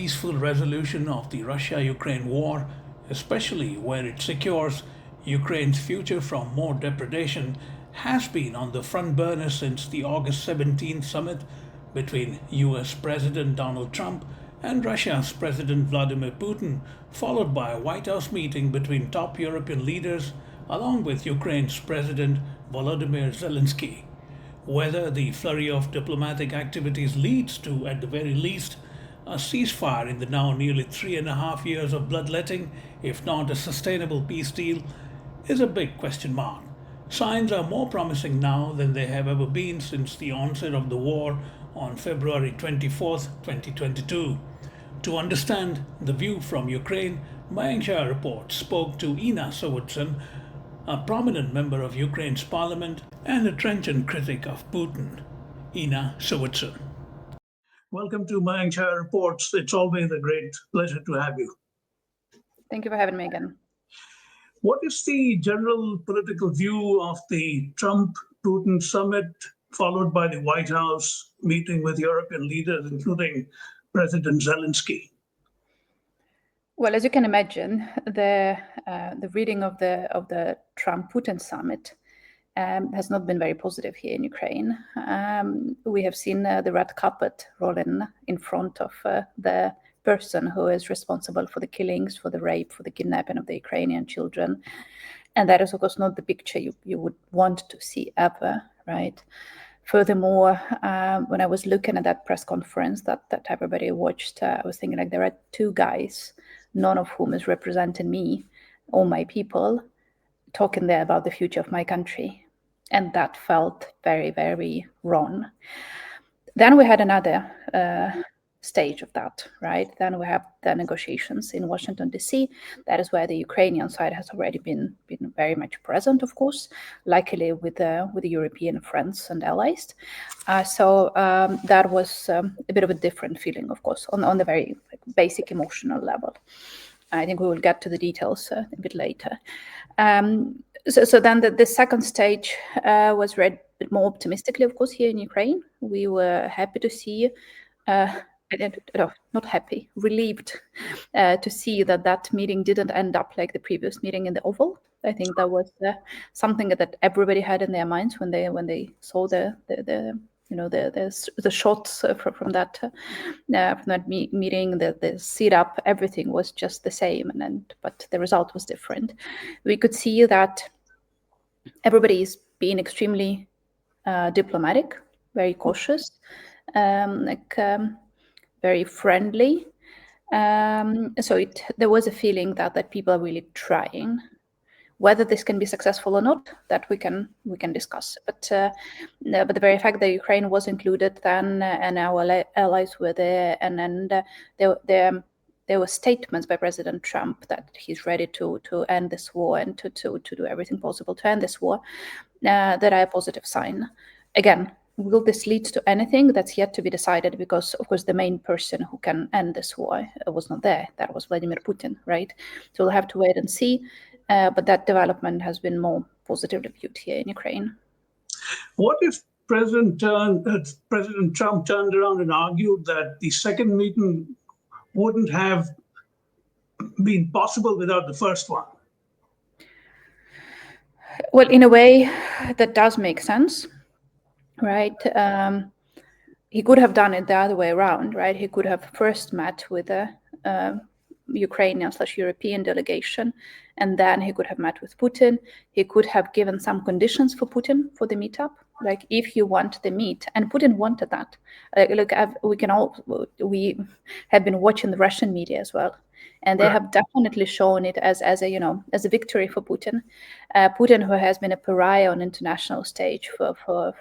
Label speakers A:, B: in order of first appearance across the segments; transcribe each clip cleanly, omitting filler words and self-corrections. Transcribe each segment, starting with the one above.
A: peaceful resolution of the Russia-Ukraine war, especially where it secures Ukraine's future from more depredation, has been on the front burner since the August 17th summit between US President Donald Trump and Russia's President Vladimir Putin, followed by a White House meeting between top European leaders along with Ukraine's President Volodymyr Zelenskyy. Whether the flurry of diplomatic activities leads to, at the very least, a ceasefire in the now nearly 3.5 years of bloodletting, if not a sustainable peace deal, is a big question mark. Signs are more promising now than they have ever been since the onset of the war on February 24th, 2022. To understand the view from Ukraine, Mayank Chhaya Reports spoke to Inna Sovsun, a prominent member of Ukraine's parliament and a trenchant critic of Putin. Inna Sovsun. Welcome to Mayank Chhaya Reports. It's always a great pleasure to have you.
B: Thank you for having me again.
A: What is the general political view of the Trump-Putin summit, followed by the White House meeting with European leaders, including President Zelenskyy?
B: Well, as you can imagine, the reading of the Trump-Putin summit has not been very positive here in Ukraine. We have seen the red carpet rolling in front of the person who is responsible for the killings, for the rape, for the kidnapping of the Ukrainian children. And that is, of course, not the picture you would want to see ever, right? Furthermore, when I was looking at that press conference that everybody watched, I was thinking, like, there are two guys, none of whom is representing me or my people, talking there about the future of my country. And that felt very, very wrong. Then we had another stage of that, right? Then we have the negotiations in Washington, D.C. That is where the Ukrainian side has already been very much present, of course, luckily with the European friends and allies. So that was a bit of a different feeling, of course, on the very basic emotional level. I think we will get to the details a bit later. So then the second stage was read a bit more optimistically, of course, here in Ukraine. We were happy to see not happy, relieved to see that meeting didn't end up like the previous meeting in the Oval. I think that was something that everybody had in their minds when they saw the shots from that meeting, the seat up, everything was just the same, but the result was different. We could see that everybody is being extremely diplomatic, very cautious, very friendly. So there was a feeling that people are really trying. Whether this can be successful or not, that we can discuss. But the very fact that Ukraine was included then, and our allies were there, and then there were statements by President Trump that he's ready to end this war and to do everything possible to end this war, that are a positive sign. Again, will this lead to anything? That's yet to be decided, because, of course, the main person who can end this war was not there. That was Vladimir Putin, right? So we'll have to wait and see. But that development has been more positively viewed here in Ukraine.
A: What if President Trump turned around and argued that the second meeting wouldn't have been possible without the first one?
B: Well, in a way, that does make sense, right? He could have done it the other way around, right? He could have first met with the Ukrainian/European delegation, and then he could have met with Putin. He could have given some conditions for Putin for the meetup, like, if you want the meet, and Putin wanted that. Look, we have been watching the Russian media as well, and they have definitely shown it as a victory for Putin. Putin, who has been a pariah on international stage for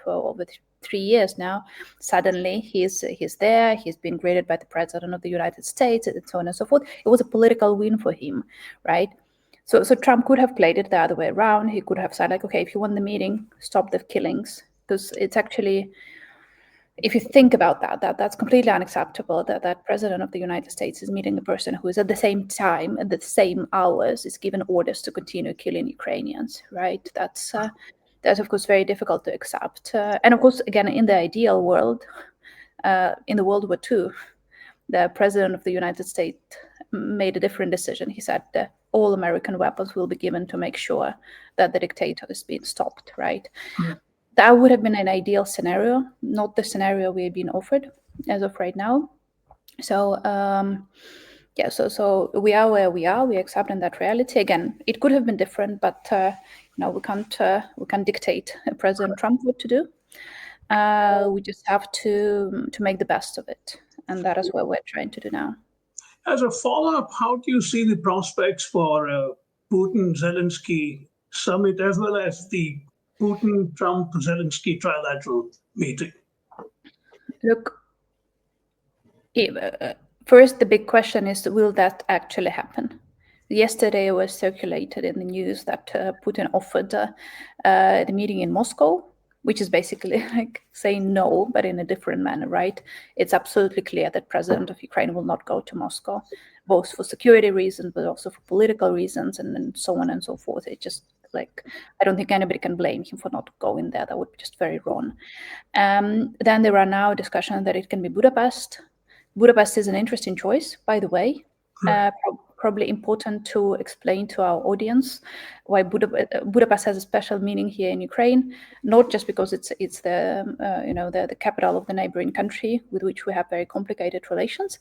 B: over 3 years now, suddenly he's there. He's been greeted by the president of the United States, and so on and so forth. It was a political win for him, right? So Trump could have played it the other way around. He could have said, like, okay, if you want the meeting, stop the killings, because it's actually, if you think about that's completely unacceptable. That president of the United States is meeting a person who is at the same time, at the same hours, is given orders to continue killing Ukrainians, right? That's of course very difficult to accept. And of course, again, in the ideal world, in the World War II, the president of the United States made a different decision. He said that all American weapons will be given to make sure that the dictator is being stopped, right? That would have been an ideal scenario, not the scenario we've been offered as of right now. So so we are where we are. We accept in that reality. Again, it could have been different, but we can't dictate President Trump what to do. We just have to make the best of it, and that is what we're trying to do now.
A: As a follow-up, how do you see the prospects for Putin-Zelensky summit as well as the Putin-Trump-Zelensky trilateral meeting?
B: Look, first, the big question is, will that actually happen? Yesterday, it was circulated in the news that Putin offered the meeting in Moscow, which is basically like saying no, but in a different manner, right? It's absolutely clear that President of Ukraine will not go to Moscow, both for security reasons, but also for political reasons, and so on and so forth. It's just like, I don't think anybody can blame him for not going there. That would be just very wrong. Then there are now discussions that it can be Budapest. Budapest is an interesting choice, by the way. Probably important to explain to our audience why Budapest has a special meaning here in Ukraine, not just because it's the capital of the neighboring country with which we have very complicated relations,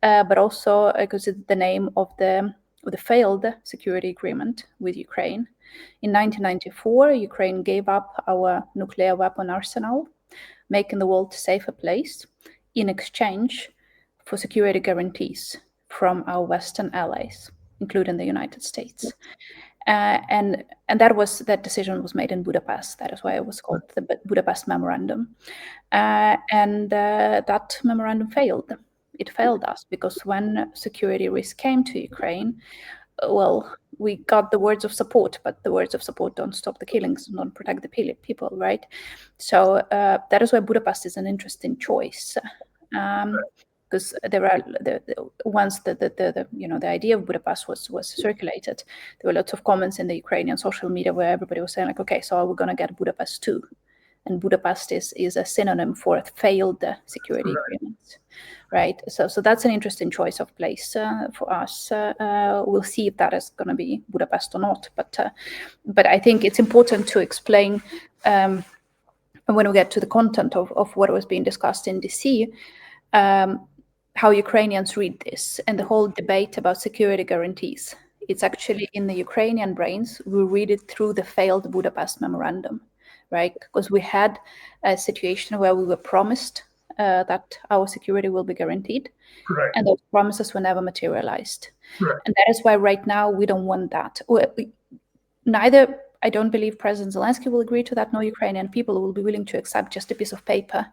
B: but also because it's the name of the failed security agreement with Ukraine. In 1994, Ukraine gave up our nuclear weapon arsenal, making the world a safer place, in exchange for security guarantees from our Western allies, including the United States. And that decision was made in Budapest. That is why it was called the Budapest Memorandum. And that memorandum failed. It failed us because when security risk came to Ukraine, well, we got the words of support, but the words of support don't stop the killings, don't protect the people, right? So that is why Budapest is an interesting choice. Because there are once the idea of Budapest was circulated, there were lots of comments in the Ukrainian social media where everybody was saying like, okay, so are we going to get Budapest too? And Budapest is a synonym for failed security agreements, right? So that's an interesting choice of place for us. We'll see if that is going to be Budapest or not. But I think it's important to explain when we get to the content of what was being discussed in DC. How Ukrainians read this and the whole debate about security guarantees. It's actually in the Ukrainian brains, we read it through the failed Budapest Memorandum, right? Because we had a situation where we were promised that our security will be guaranteed, right, and those promises were never materialized. Right. And that is why right now we don't want that. Neither, I don't believe President Zelenskyy will agree to that, nor Ukrainian people will be willing to accept just a piece of paper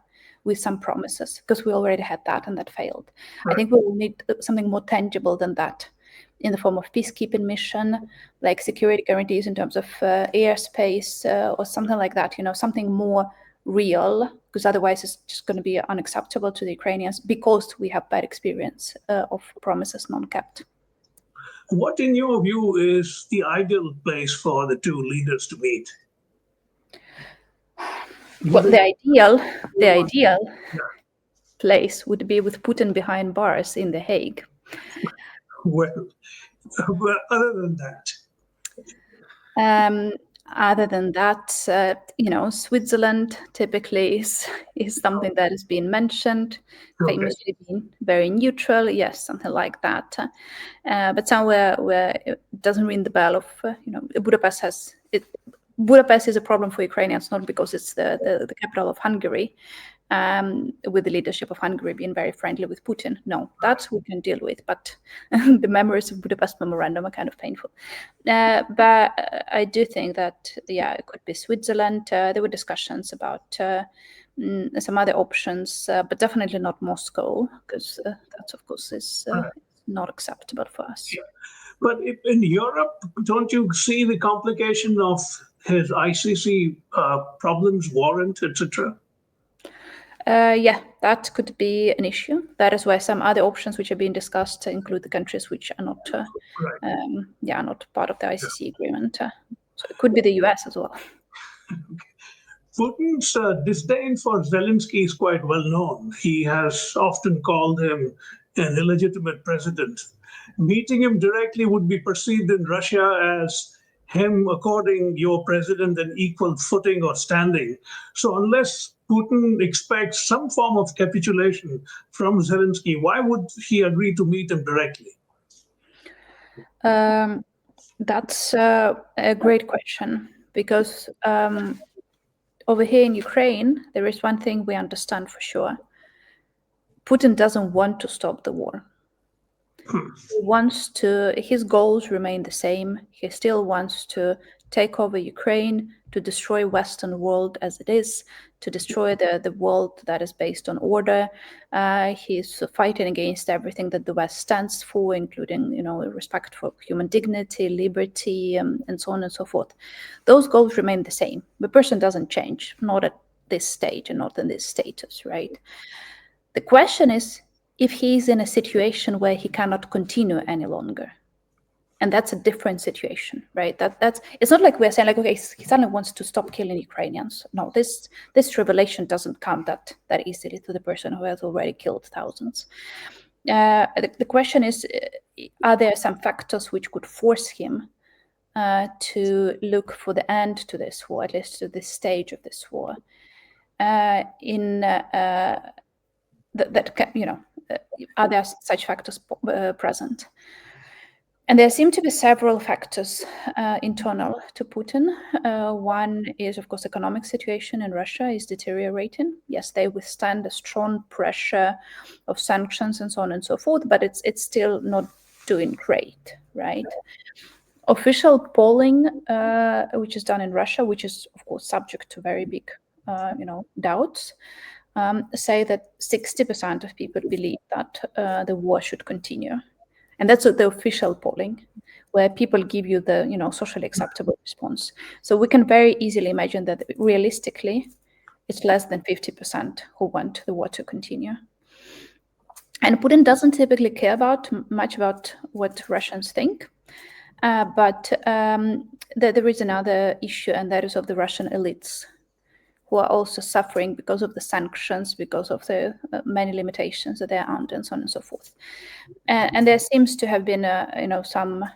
B: with some promises, because we already had that and that failed. Right. I think we will need something more tangible than that in the form of peacekeeping mission, like security guarantees in terms of airspace or something like that, something more real, because otherwise it's just going to be unacceptable to the Ukrainians because we have bad experience of promises non-kept.
A: What, in your view, is the ideal place for the two leaders to meet?
B: Well, the ideal place would be with Putin behind bars in The Hague.
A: Well, other than that, Switzerland typically is something that has been mentioned, famously being very neutral. Yes, something like that. But somewhere where it doesn't ring the bell of, Budapest has it. Budapest is a problem for Ukrainians, not because it's the capital of Hungary, with the leadership of Hungary being very friendly with Putin. No, that we can deal with, but the memories of Budapest Memorandum are kind of painful. But I do think that, it could be Switzerland. There were discussions about some other options, but definitely not Moscow, because that, of course, is not acceptable for us. Yeah. But in Europe, don't you see the complication of his ICC problems, warrant, etc.?
B: That could be an issue. That is why some other options which are being discussed include the countries which are not, not part of the ICC agreement. So it could be the US as well.
A: Putin's disdain for Zelenskyy is quite well known. He has often called him
C: an illegitimate president. Meeting him directly would be perceived in Russia as him according your president an equal footing or standing. So unless Putin expects some form of capitulation from Zelensky, why would he agree to meet him directly?
B: That's a great question, because over here in Ukraine, there is one thing we understand for sure. Putin doesn't want to stop the war. He wants to, his goals remain the same. He still wants to take over Ukraine, to destroy Western world as it is, to destroy the world that is based on order. He's fighting against everything that the West stands for, including, respect for human dignity, liberty, and so on and so forth. Those goals remain the same. The person doesn't change, not at this stage and not in this status, right? The question is, if he's in a situation where he cannot continue any longer. And that's a different situation, right? That's it's not like we're saying like, okay, he suddenly wants to stop killing Ukrainians. No, this revelation doesn't come that easily to the person who has already killed thousands. The question is, are there some factors which could force him to look for the end to this war, at least to this stage of this war? Are there such factors present? And there seem to be several factors internal to Putin. One is, of course, economic situation in Russia is deteriorating. Yes, they withstand a strong pressure of sanctions and so on and so forth, but it's still not doing great, right? Official polling, which is done in Russia, which is, of course, subject to very big, doubts, say that 60% of people believe that the war should continue. And that's the official polling, where people give you the, socially acceptable response. So we can very easily imagine that realistically, it's less than 50% who want the war to continue. And Putin doesn't typically care much about what Russians think. But there is another issue, and that is of the Russian elites, who are also suffering because of the sanctions, because of the many limitations that they're under, and so on and so forth. And there seems to have been, some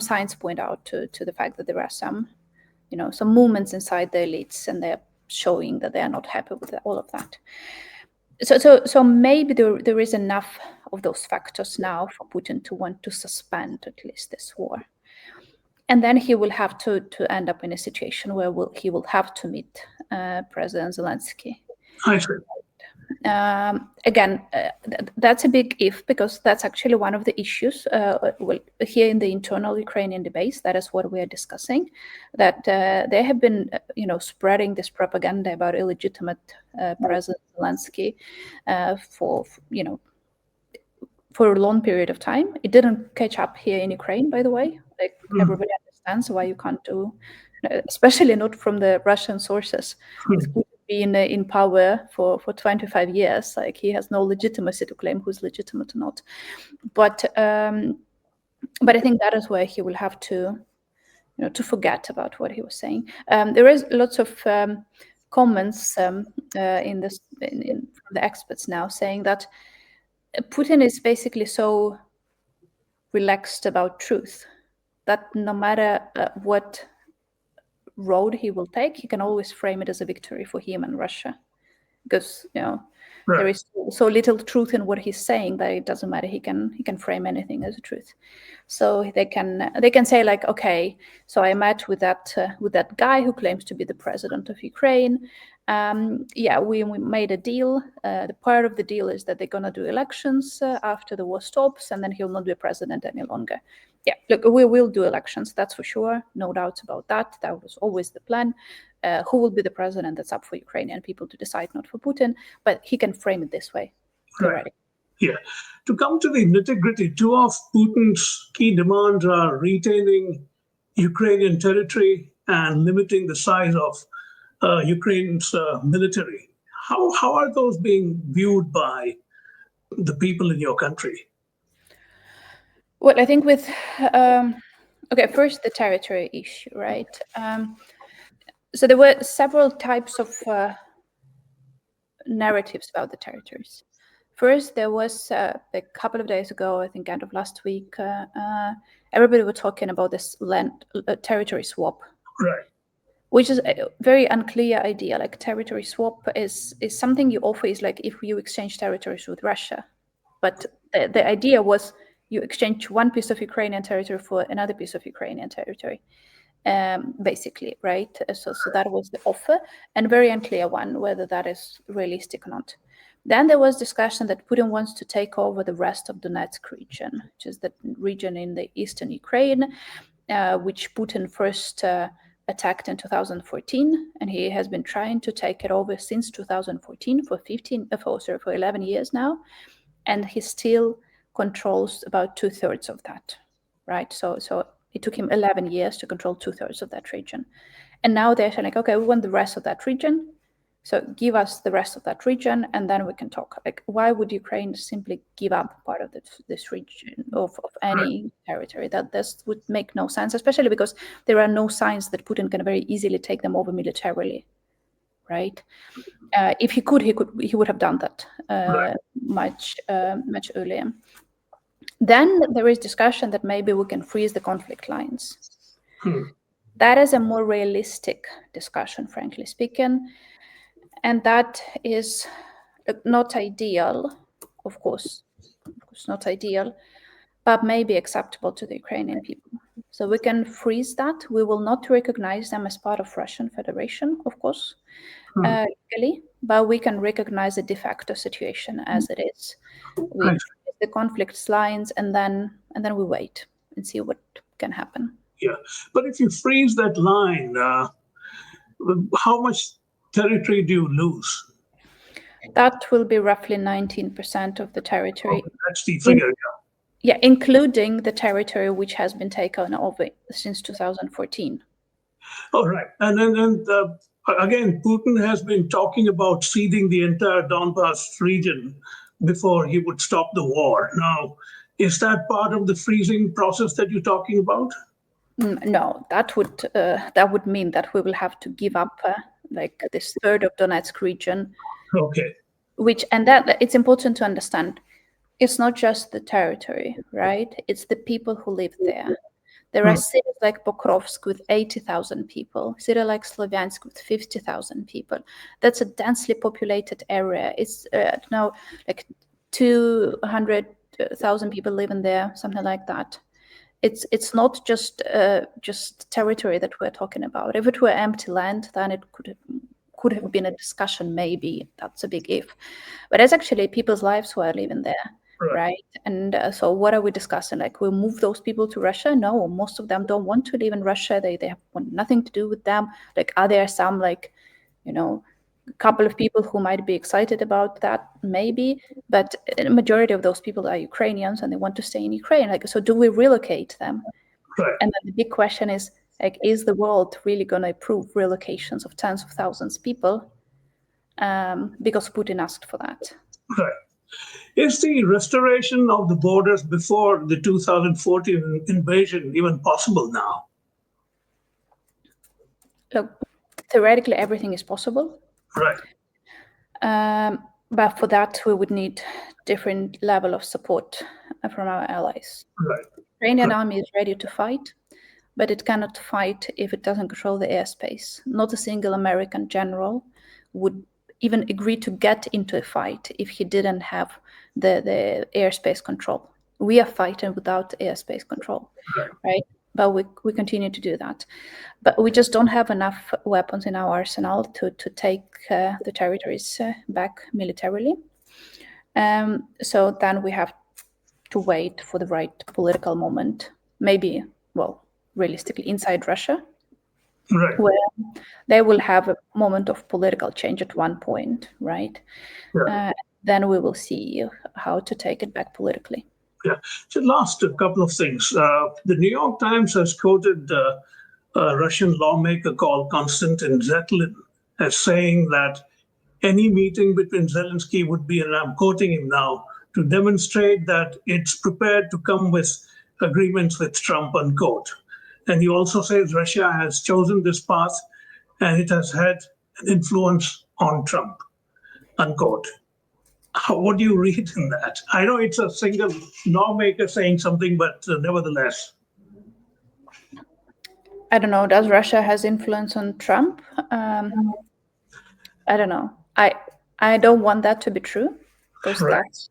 B: signs point out to the fact that there are some movements inside the elites, and they're showing that they are not happy with all of that. So maybe there is enough of those factors now for Putin to want to suspend at least this war. And then he will have to end up in a situation where he will have to meet President Zelenskyy.
C: I see.
B: Again, that's a big if, because that's actually one of the issues here in the internal Ukrainian debates. That is what we are discussing, that they have been, spreading this propaganda about illegitimate President Zelenskyy for a long period of time. It didn't catch up here in Ukraine, by the way. Like everybody understands why you can't do, especially not from the Russian sources. With Putin being in power for 25 years, like he has no legitimacy to claim who's legitimate or not. But I think that is where he will have to, to forget about what he was saying. There is lots of comments from the experts now saying that Putin is basically so relaxed about truth that no matter what road he will take, he can always frame it as a victory for him and Russia, because there is so little truth in what he's saying that it doesn't matter. He can frame anything as a truth. So they can say like, okay, so I met with that guy who claims to be the president of Ukraine. We made a deal. The part of the deal is that they're gonna do elections after the war stops, and then he'll not be president any longer. Yeah, look, we will do elections, that's for sure. No doubts about that. That was always the plan. Who will be the president? That's up for Ukrainian people to decide, not for Putin. But he can frame it this way.
C: Right. Yeah. To come to the nitty-gritty, two of Putin's key demands are retaining Ukrainian territory and limiting the size of Ukraine's military. How are those being viewed by the people in your country?
B: Well, I think with first the territory issue, right? So there were several types of narratives about the territories. First, there was a couple of days ago, I think end of last week, everybody was talking about this land territory swap.
C: Right.
B: Which is a very unclear idea. Like territory swap is something you offer is like if you exchange territories with Russia. But the idea was you exchange one piece of Ukrainian territory for another piece of Ukrainian territory, basically, right? So that was the offer, and very unclear one whether that is realistic or not. Then there was discussion that Putin wants to take over the rest of Donetsk region, which is the region in the eastern Ukraine, which Putin first attacked in 2014, and he has been trying to take it over since 2014 for 11 years now, and he still controls about 2/3 of that, right? So it took him 11 years to control 2/3 of that region, and now they're saying like, okay, we want the rest of that region, so give us the rest of that region, and then we can talk. Like, why would Ukraine simply give up part of this region of any territory? That this would make no sense, especially because there are no signs that Putin can very easily take them over militarily, right? If he could, he would have done that much earlier. Then there is discussion that maybe we can freeze the conflict lines. That is a more realistic discussion, frankly speaking. And that is not ideal, of course not ideal, but maybe acceptable to the Ukrainian people. So we can freeze that. We will not recognize them as part of Russian Federation, of course, legally, but we can recognize the de facto situation as it is. We freeze the conflict lines, and then we wait and see what can happen.
C: Yeah, but if you freeze that line, how much territory do you lose?
B: That will be roughly 19% of the territory.
C: Oh, that's the figure,
B: yeah, including the territory which has been taken over since 2014.
C: All right. And then again, Putin has been talking about ceding the entire Donbass region before he would stop the war. Now, is that part of the freezing process that you're talking about?
B: No, that would mean that we will have to give up like this third of Donetsk region.
C: Okay.
B: That it's important to understand. It's not just the territory, right? It's the people who live there. There are cities like Pokrovsk with 80,000 people, city like Slovyansk with 50,000 people. That's a densely populated area. It's now like 200,000 people living there, something like that. It's not just territory that we're talking about. If it were empty land, then it could have been a discussion, maybe. That's a big if. But it's actually people's lives who are living there, right? And so what are we discussing? Like, we move those people to Russia? No, most of them don't want to live in Russia. They want nothing to do with them. Like, are there some, like, a couple of people who might be excited about that? Maybe. But a majority of those people are Ukrainians and they want to stay in Ukraine. Like, so do we relocate them? And then the big question is, like, is the world really going to approve relocations of tens of thousands of people? Because Putin asked for that.
C: Right. Is the restoration of the borders before the 2014 invasion even possible now?
B: Look, theoretically, everything is possible.
C: Right.
B: But for that, we would need different level of support from our allies.
C: Right.
B: The Ukrainian army is ready to fight, but it cannot fight if it doesn't control the airspace. Not a single American general would even agree to get into a fight if he didn't have the airspace control. We are fighting without airspace control, right? But we continue to do that. But we just don't have enough weapons in our arsenal to take the territories back militarily. So then we have to wait for the right political moment, maybe, well, realistically inside Russia, where they will have a moment of political change at one point, right? Then we will see how to take it back politically.
C: Yeah. So last couple of things. The New York Times has quoted a Russian lawmaker called Konstantin Zetlin as saying that any meeting between Zelenskyy would be, and I'm quoting him now, to demonstrate that it's prepared to come with agreements with Trump, unquote. And he also says Russia has chosen this path and it has had an influence on Trump, unquote. What do you read in that? I know it's a single lawmaker saying something, but nevertheless.
B: I don't know. Does Russia has influence on Trump? I don't know. I don't want that to be true, because
C: Right.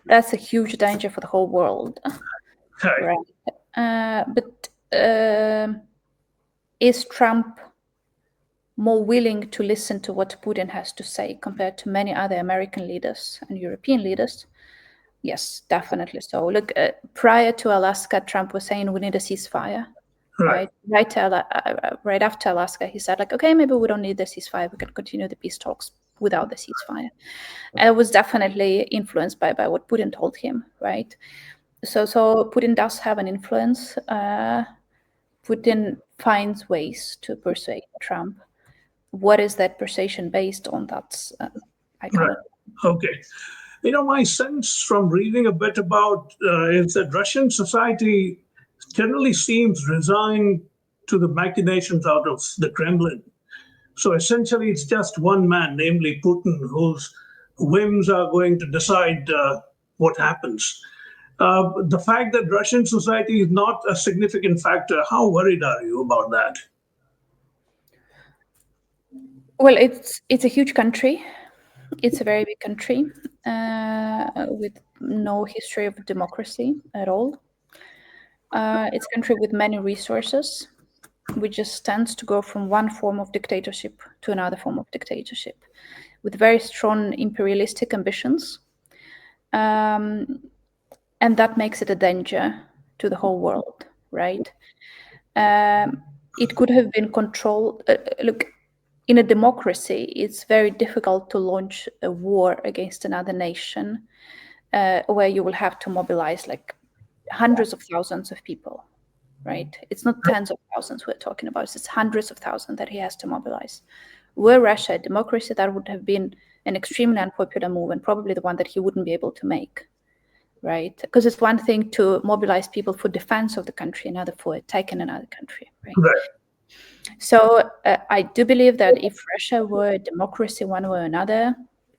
B: that's a huge danger for the whole world,
C: Right.
B: right? But is Trump more willing to listen to what Putin has to say compared to many other American leaders and European leaders? Yes, definitely so. Look, prior to Alaska, Trump was saying we need a ceasefire.
C: Right.
B: Right after Alaska, he said, like, okay, maybe we don't need the ceasefire. We can continue the peace talks without the ceasefire. And it was definitely influenced by what Putin told him, right? So Putin does have an influence. Putin finds ways to persuade Trump. What is that persuasion based on? That's I cannot.
C: Right. Okay. My sense from reading a bit about is that Russian society generally seems resigned to the machinations out of the Kremlin. So essentially, it's just one man, namely Putin, whose whims are going to decide what happens. The fact that Russian society is not a significant factor, how worried are you about that?
B: Well, it's a huge country. It's a very big country with no history of democracy at all. It's a country with many resources, which just tends to go from one form of dictatorship to another form of dictatorship, with very strong imperialistic ambitions. And that makes it a danger to the whole world, right? It could have been controlled. Look, in a democracy, it's very difficult to launch a war against another nation where you will have to mobilize like hundreds of thousands of people, right? It's not tens of thousands we're talking about. It's hundreds of thousands that he has to mobilize. Were Russia a democracy, that would have been an extremely unpopular move and probably the one that he wouldn't be able to make, right? Because it's one thing to mobilize people for defense of the country, another for attacking another country, right?
C: Right.
B: So I do believe that if Russia were a democracy one way or another,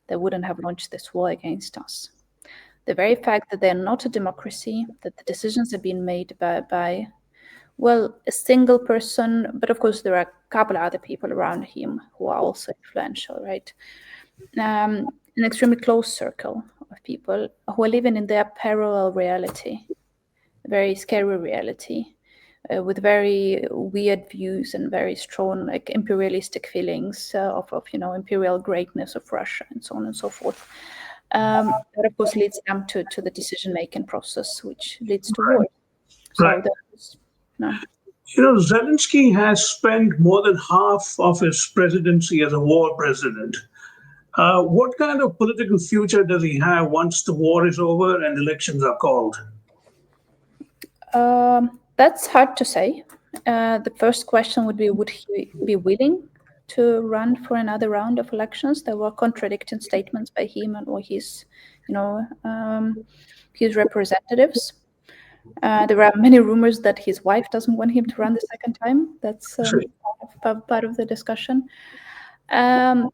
B: they wouldn't have launched this war against us. The very fact that they're not a democracy, that the decisions are being made by a single person, but of course there are a couple of other people around him who are also influential, right? An extremely close circle of people who are living in their parallel reality, a very scary reality, with very weird views and very strong like imperialistic feelings of imperial greatness of Russia and so on and so forth. That of course leads them to the decision-making process, which leads to war. So
C: Right.
B: no.
C: Zelensky has spent more than half of his presidency as a war president. What kind of political future does he have once the war is over and elections are called?
B: That's hard to say. The first question would be, would he be willing to run for another round of elections? There were contradicting statements by him and or his representatives. There are many rumors that his wife doesn't want him to run the second time. That's part of the discussion. There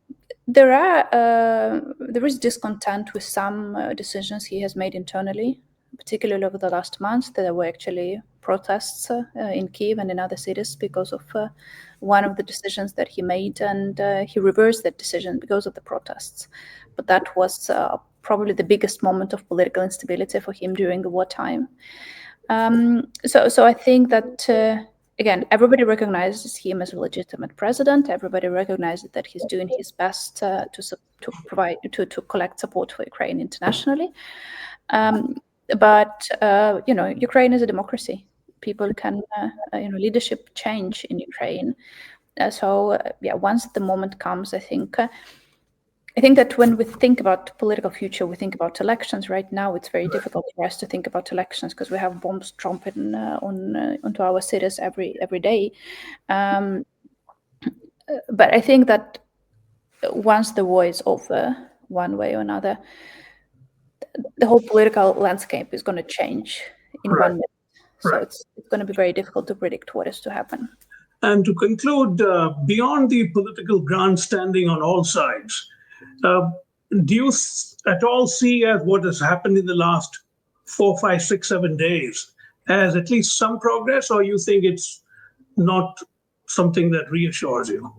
B: is discontent with some decisions he has made internally, particularly over the last month. There were actually protests in Kyiv and in other cities because of one of the decisions that he made, and he reversed that decision because of the protests. But that was probably the biggest moment of political instability for him during the wartime. So I think that again, everybody recognizes him as a legitimate president. Everybody recognizes that he's doing his best to collect support for Ukraine internationally. But Ukraine is a democracy. People can leadership change in Ukraine. Once the moment comes, I think that when we think about political future, we think about elections. Right now, it's very difficult for us to think about elections because we have bombs dropping onto our cities every day. But I think that once the war is over, one way or another, the whole political landscape is going to change in 1 minute. So it's going to be very difficult to predict what is to happen.
C: And to conclude, beyond the political grandstanding on all sides, do you at all see as what has happened in the last 4, 5, 6, 7 days as at least some progress, or you think it's not something that reassures you?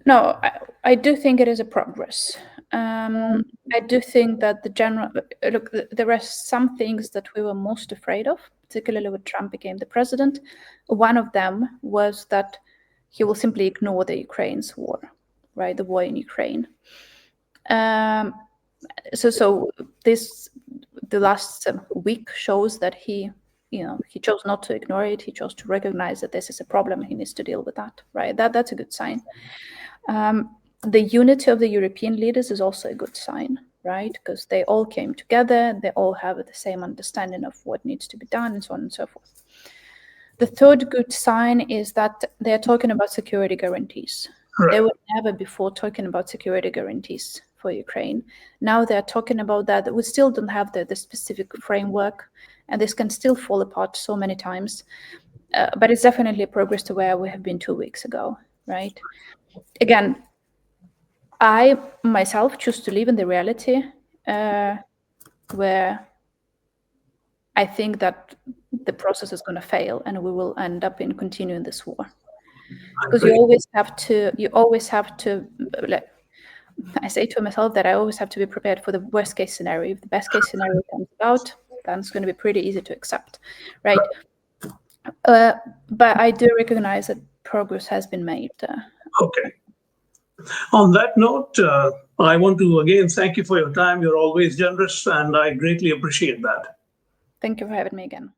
B: No, I do think it is a progress. I do think that the general look, there are some things that we were most afraid of, particularly when Trump became the president. One of them was that he will simply ignore the Ukraine's war, right? The war in Ukraine. So the last week shows that he chose not to ignore it. He chose to recognize that this is a problem. He needs to deal with that, right? That's a good sign. The unity of the European leaders is also a good sign, right? Because they all came together, they all have the same understanding of what needs to be done, and so on and so forth. The third good sign is that they're talking about security guarantees.
C: Right.
B: They were never before talking about security guarantees for Ukraine. Now they're talking about that. We still don't have the specific framework, and this can still fall apart so many times. But it's definitely a progress to where we have been 2 weeks ago, right? Again, I myself choose to live in the reality where I think that the process is going to fail and we will end up in continuing this war. Because you always have to, like, I say to myself that I always have to be prepared for the worst case scenario. If the best case scenario comes about, then it's going to be pretty easy to accept, right? But I do recognize that progress has been made.
C: Okay. On that note, I want to again thank you for your time. You're always generous, and I greatly appreciate that.
B: Thank you for having me again.